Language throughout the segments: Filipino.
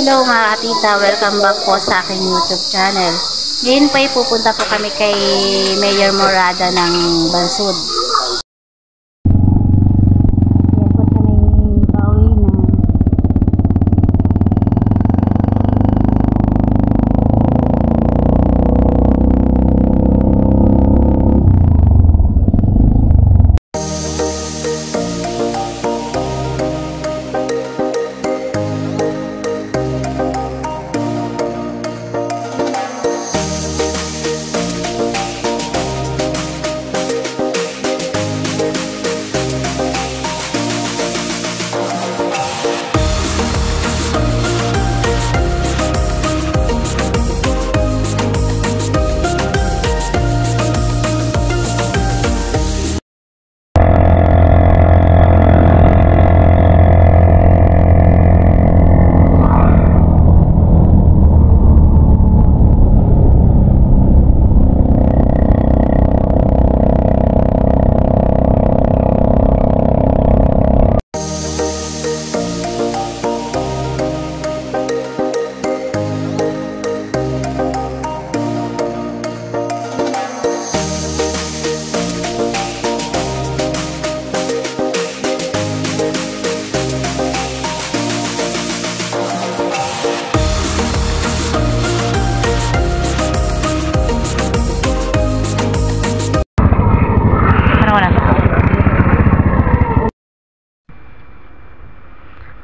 Hello mga katita, welcome back po sa aking YouTube channel. Ngayon po ay pupunta po kami kay Mayor Morada ng Bansud.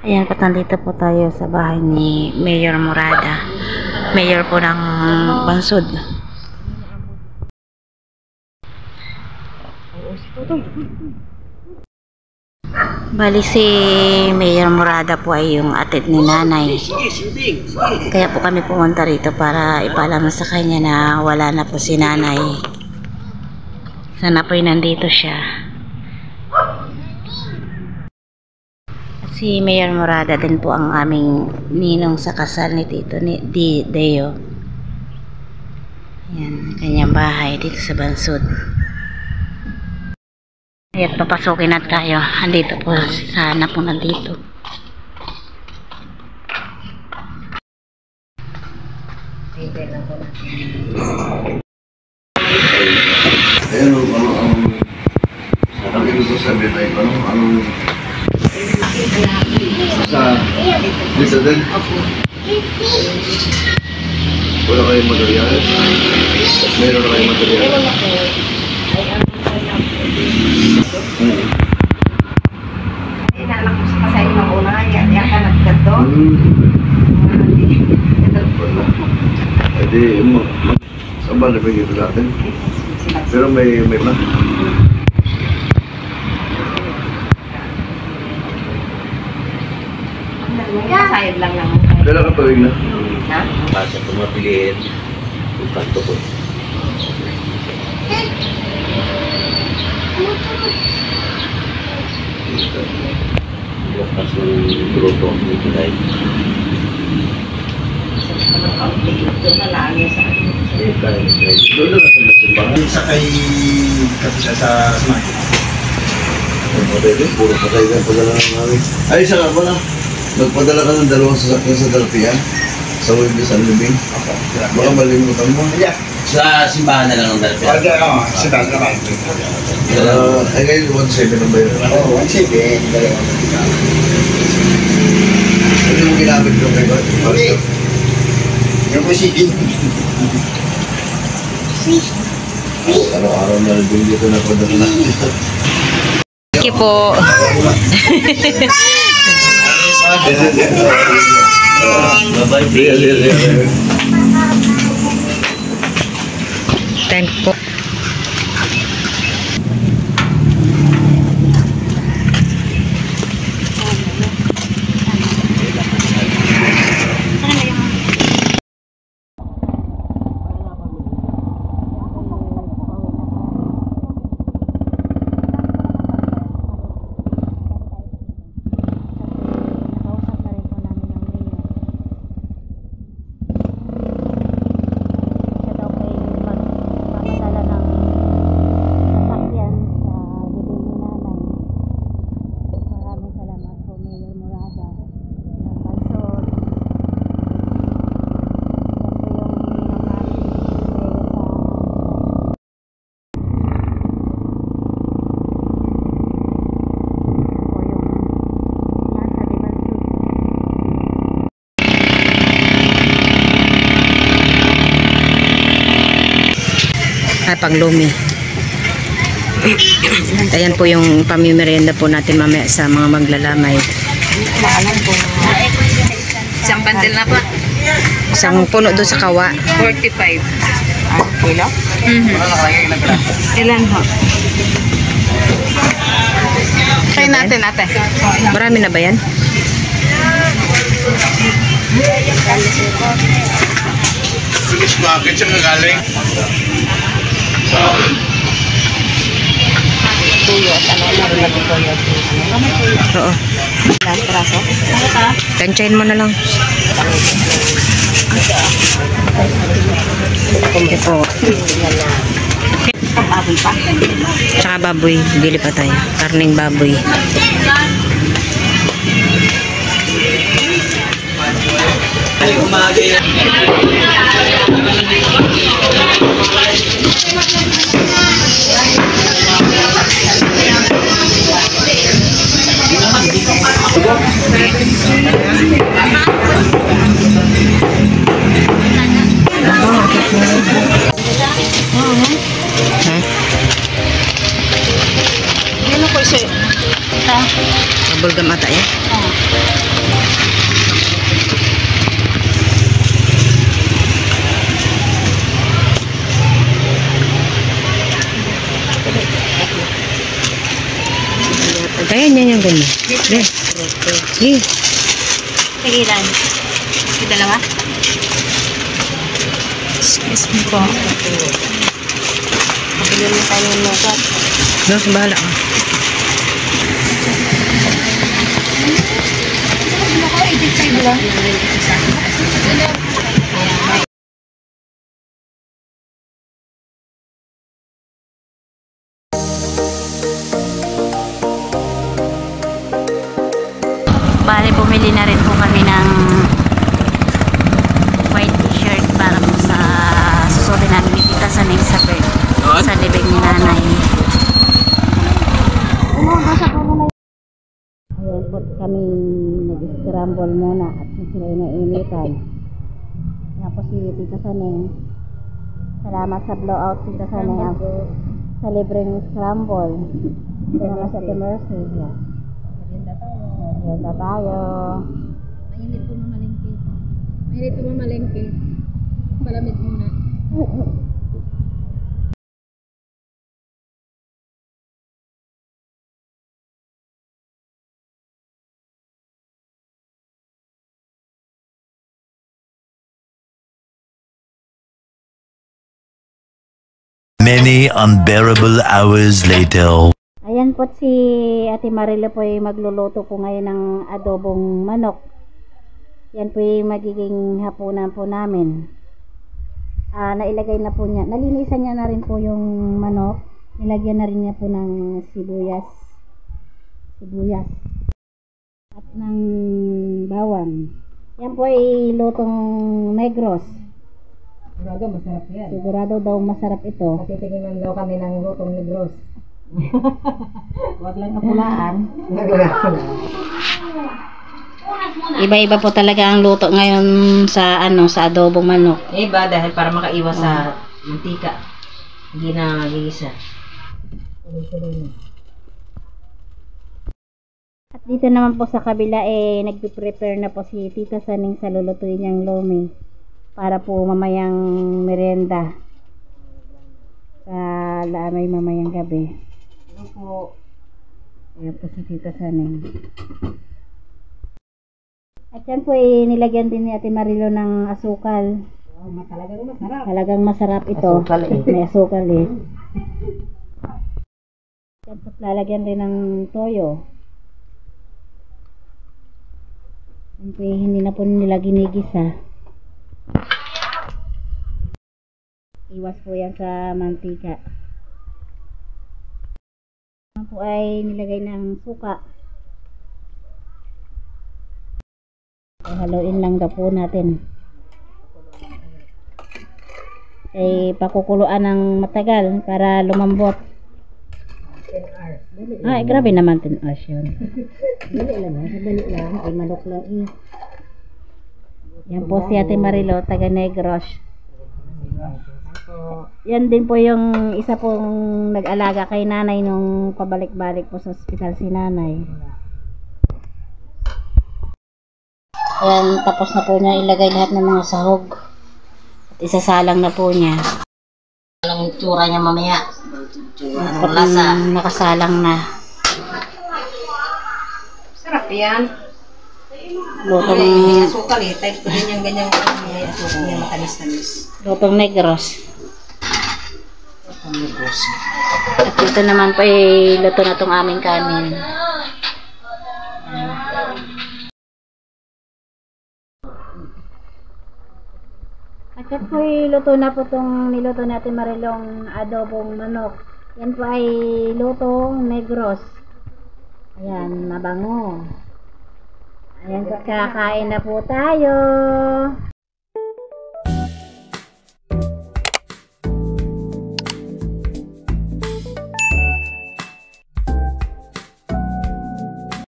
Ayan po, nandito po tayo sa bahay ni Mayor Morada. Mayor po ng Bansud. Bali si Mayor Morada po ay yung atid ni nanay. Kaya po kami pumunta rito para ipaalam sa kanya na wala na po si nanay. Sana po nandito siya. Si Mayor Morada din po ang aming ninong sa kasal ni Tito ni Deo. Ayan, kanyang bahay dito sa Bansud. Ayan, papasukin na tayo. Andito po, sana po nandito. Ayan, ang ibig ko sabihin ay anong sa dito din? Wala kayong materials? Meron na kayong materials? Inaanak ko sa kasay ng una, yan ka nagkato. Hindi, saan ba nabigyan ito natin? Pero may pa. Sayad lang naman. Kailan ka tuwing na? Ha? Basta pumapiliin yung kanto ko. Bukas ng grupo ng tulay. Doon na lang yun sa akin. Doon na sa nagsimbahan. Sa kay kapisa sa smart. Puro patay ka, padala ng namin. Ay, isa nga pala. Nagpadala ka ng dalawang sasakyan sa Dalapian. Sa Wibis San Libing. Baka malimutan mo. Yeah. Sa simbahan na lang ng dalpil. Oo, sa taas naman. Ay ngayon, 1.7 na ba yun? Oo, 1.7. Ano yung ginamit mo kayo? Hindi. Yung kusipin. Araw-araw na rin dito na padala na. Thank you po. Bye-bye. Thank you po. Magpapadala pang lumi. Ayan po yung pamimerienda po natin mamaya sa mga maglalamay. Maalam po. Isang bandel na pa. Isang puno doon sa kawa. 45. Kilo? Ilan ho? Try natin, ate. Marami na ba yan? Bakit siya nagaling? Tuyo at ano na rin natin tuyo. Oo. Ilan traso? Tansyahin mo na lang. Ito po. Baboy pa. Tsaka baboy. Bili pa tayo. Karning baboy. Ay, umaga yan. Ha? Ano po isa? Bulgam ata yan? Ayan, yan yung ganyan. Yan. Sige. Tigilan. Dalawa? Excuse me po. Pagbilan mo tayo ng logat. No, bahala ka. Bale, bumili na rin po kami ng white t-shirt para po sa susulit namin ni Tita Saning sa libing ni nanay. Ayan po kami nag-scramble muna at sila inainitan. Yan po si Tita Saning. Salamat sa blowout, Tita Saning, sa libreng scramble. Salamat sa Mercy. Merienda tayo. Mainit po mamalengke. Mainit po mamalengke. Palamig muna. Many unbearable hours later. Ayan po si Ate Marilo po ay magluluto po ngayon ng adobong manok. Yan po ay magiging hapunan po namin. Nailagay na po niya. Nalinisan niya na rin po yung manok. Nilagyan na rin niya po ng sibuyas. At ng bawang. Yan po ay lutong negros. Sigurado masarap yan. Sigurado daw masarap ito. Kasi tingin daw kami ng lutong negros. Huwag lang kapulaan. Iba-iba po talaga ang luto ngayon sa sa adobong manok. Iba dahil para makaiwas sa mantika. Hindi na mag-iisa. At dito naman po sa kabila nagpe-prepare na po si Tita Saning sa lulutuin niyang lomi para po mamayang merienda. Sa laamay mamayang gabi. Po. Ayan po si Tita Saning. At yan po nilagyan din ni Ate Marilo ng asukal. Talagang masarap. Talagang masarap ito. Asukal May asukal Yan po lalagyan rin ng toyo. Yan po hindi na po nila ginigisa. Iwas po yan sa mantika. Po ay nilagay ng suka. Haluin lang daw po natin. Pakukuluan ng matagal para lumambot. 10 hours. Ay, grabe naman 10 hours yun. Dali lang. Ay manok lang Yan po si Ate Marilo, taga Negros. So, yan din po yung isa pong nag-alaga kay nanay nung pabalik-balik po sa ospital si nanay. Ayan, tapos na po niya ilagay lahat ng mga sahog. At isasalang na po niya. Anong tsura niya mamaya? Anong lasa? Nakasalang na. Sarap yan. Lutong, May asukal eh. Type ko din yung ganyang may asukal niya matamis-tamis. lutong negros. At dito naman po ay luto na itong aming kanin. At yan po ay luto na po itong niluto natin Marilong adobong manok. Yan po ay lutong negros. Ayan, mabango. Ayan, kakain na po tayo.